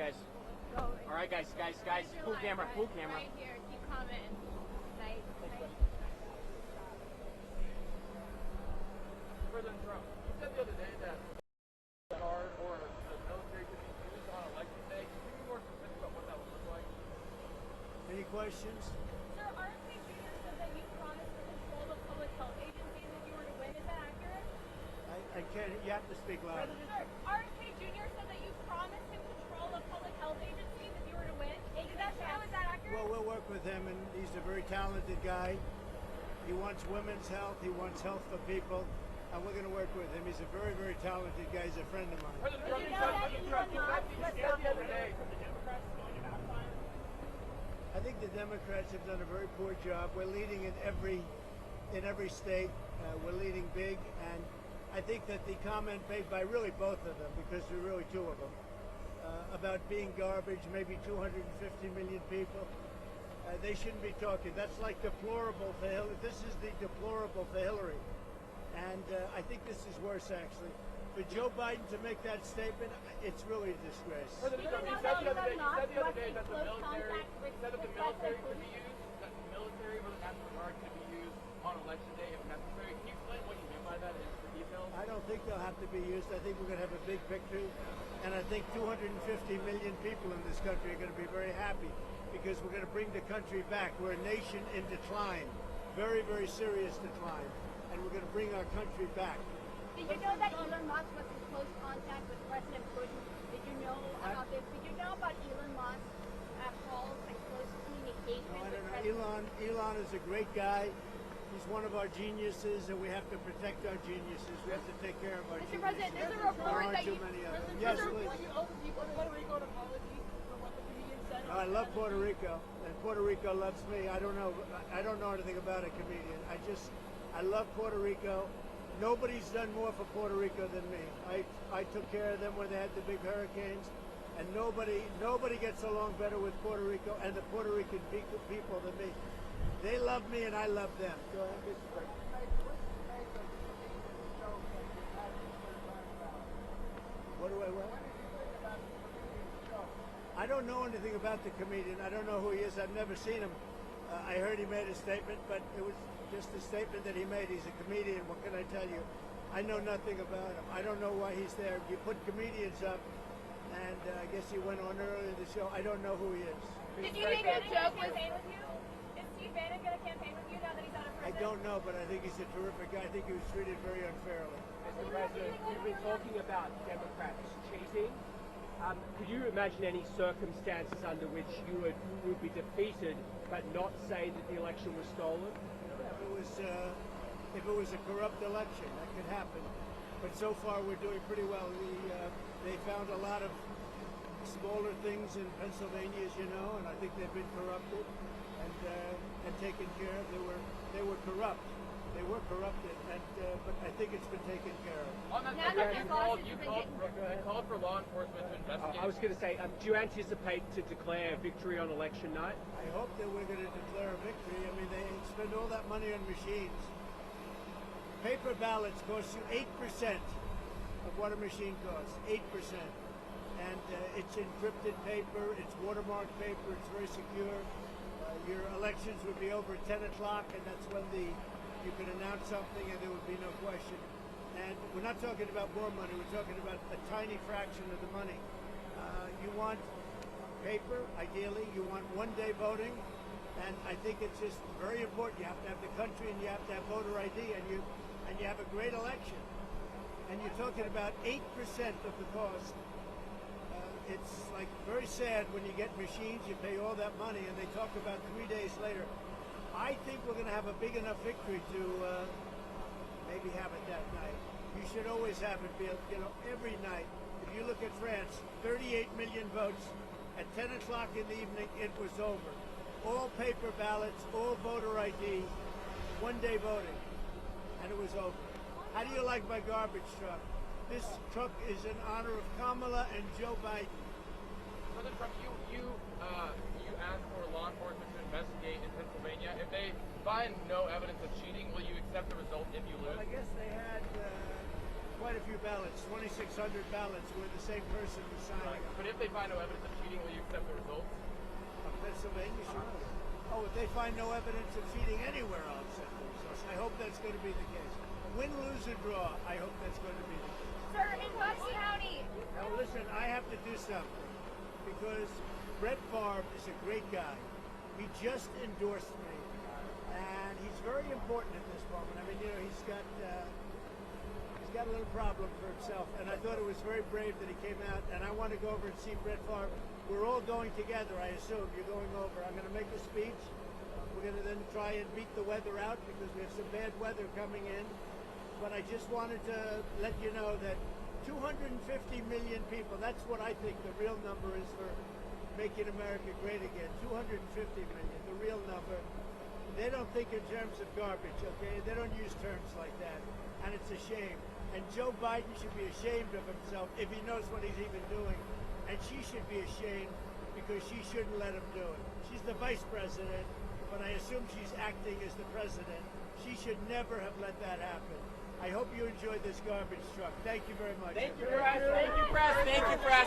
guys. Go. All right, guys. Full camera. Right here. Keep commenting. Nice. President Trump, you said the other day that hard or the military could be used on election day. Can you be more specific about what that would look like? Any questions? Sir, RFK Jr. said that you promised to control the public health agencies if you were to win. Is that accurate? I can't. You have to speak louder. Sir, RFK Jr. said that you promised to control the public health agencies if you were to win. Is that accurate? Well, we'll work with him, and he's a very talented guy. He wants women's health. He wants health for people. And we're going to work with him. He's a very, very talented guy. He's a friend of mine. President Trump, you said the other day from the Democrats going to backfire. I think the Democrats have done a very poor job. We're leading in every state. We're leading big, and I think that the comment made by really both of them, because there are really two of them, about being garbage, maybe 250 million people, they shouldn't be talking. That's like deplorable for Hillary. This is the deplorable for Hillary. And I think this is worse, actually. For Joe Biden to make that statement, it's really a disgrace. President Trump, you said the other day that the military could be used, that the military or the National Guard could be used on election day if necessary. Can you explain what you mean by that in detail? I don't think they'll have to be used. I think we're going to have a big victory. And I think 250 million people in this country are going to be very happy because we're going to bring the country back. We're a nation in decline, very, very serious decline. And we're going to bring our country back. Did you know that Elon Musk was in close contact with President Putin? Did you know about this? Did you know about Elon Musk calls and close communication with President? Elon is a great guy. He's one of our geniuses, and we have to protect our geniuses. We have to take care of our Mr. geniuses. President, there's a report that you... Yes, please. You owe the people of Puerto Rico an apology for what the comedian said. I love Puerto Rico, and Puerto Rico loves me. I don't know anything about a comedian. I love Puerto Rico. Nobody's done more for Puerto Rico than me. I took care of them when they had the big hurricanes, and nobody gets along better with Puerto Rico and the Puerto Rican people than me. They love me and I love them. Go ahead. What? I don't know anything about the comedian. I don't know who he is. I've never seen him. I heard he made a statement, but it was just a statement that he made. He's a comedian. What can I tell you? I know nothing about him. I don't know why he's there. You put comedians up, and I guess he went on earlier in the show. I don't know who he is. Did you make a joke campaign with you? Is Steve Bannon going to campaign with you now that he's out of prison? I don't know, but I think he's a terrific guy. I think he was treated very unfairly. Mr. President, you've been talking about Democrats cheating. Could you imagine any circumstances under which you would be defeated but not say that the election was stolen? If it was a corrupt election, that could happen. But so far, we're doing pretty well. They found a lot of smaller things in Pennsylvania, as you know, and I think they've been corrupted and taken care of. They were corrupt. They were corrupted, but I think it's been taken care of. On that subject, you called for law enforcement to investigate. I was going to say, do you anticipate to declare victory on election night? I hope that we're going to declare a victory. I mean, they spend all that money on machines. Paper ballots cost you 8% of what a machine costs, 8%. And it's encrypted paper, it's watermarked paper, it's very secure. Your elections would be over at 10 o'clock, and that's when you could announce something and there would be no question. And we're not talking about more money, we're talking about a tiny fraction of the money. You want paper, ideally, you want one-day voting, and I think it's just very important. You have to have the country and you have to have voter ID, and you have a great election. And you're talking about 8% of the cost. It's like very sad when you get machines, you pay all that money, and they talk about 3 days later. I think we're going to have a big enough victory to maybe have it that night. You should always have it, every night. If you look at France, 38 million votes. At 10 o'clock in the evening, it was over. All paper ballots, all voter ID, one-day voting, and it was over. How do you like my garbage truck? This truck is in honor of Kamala and Joe Biden. President Trump, you asked for law enforcement to investigate in Pennsylvania. If they find no evidence of cheating, will you accept the result if you lose? Well, I guess they had quite a few few ballots, 2,600 ballots, where the same person was signing. But if they find no evidence of cheating, will you accept the results? Of Pennsylvania, sure. Oh, if they find no evidence of cheating anywhere, I'll accept the results. I hope that's going to be the case. Win, lose, or draw, I hope that's going to be the case. Sir, in Bucks County. Now listen, I have to do something because Brett Favre is a great guy. He just endorsed me, and he's very important at this moment. I mean, you know, he's got a little problem for himself, and I thought it was very brave that he came out. And I want to go over and see Brett Favre. We're all going together, I assume. You're going over. I'm going to make a speech. We're going to then try and beat the weather out because we have some bad weather coming in. But I just wanted to let you know that 250 million people, that's what I think the real number is for making America great again. 250 million, the real number. They don't think in terms of garbage, okay? They don't use terms like that. And it's a shame. And Joe Biden should be ashamed of himself if he knows what he's even doing. And she should be ashamed because she shouldn't let him do it. She's the vice president, but I assume she's acting as the president. She should never have let that happen. I hope you enjoyed this garbage truck. Thank you very much. Thank you, press. Thank you, press. Thank you, press.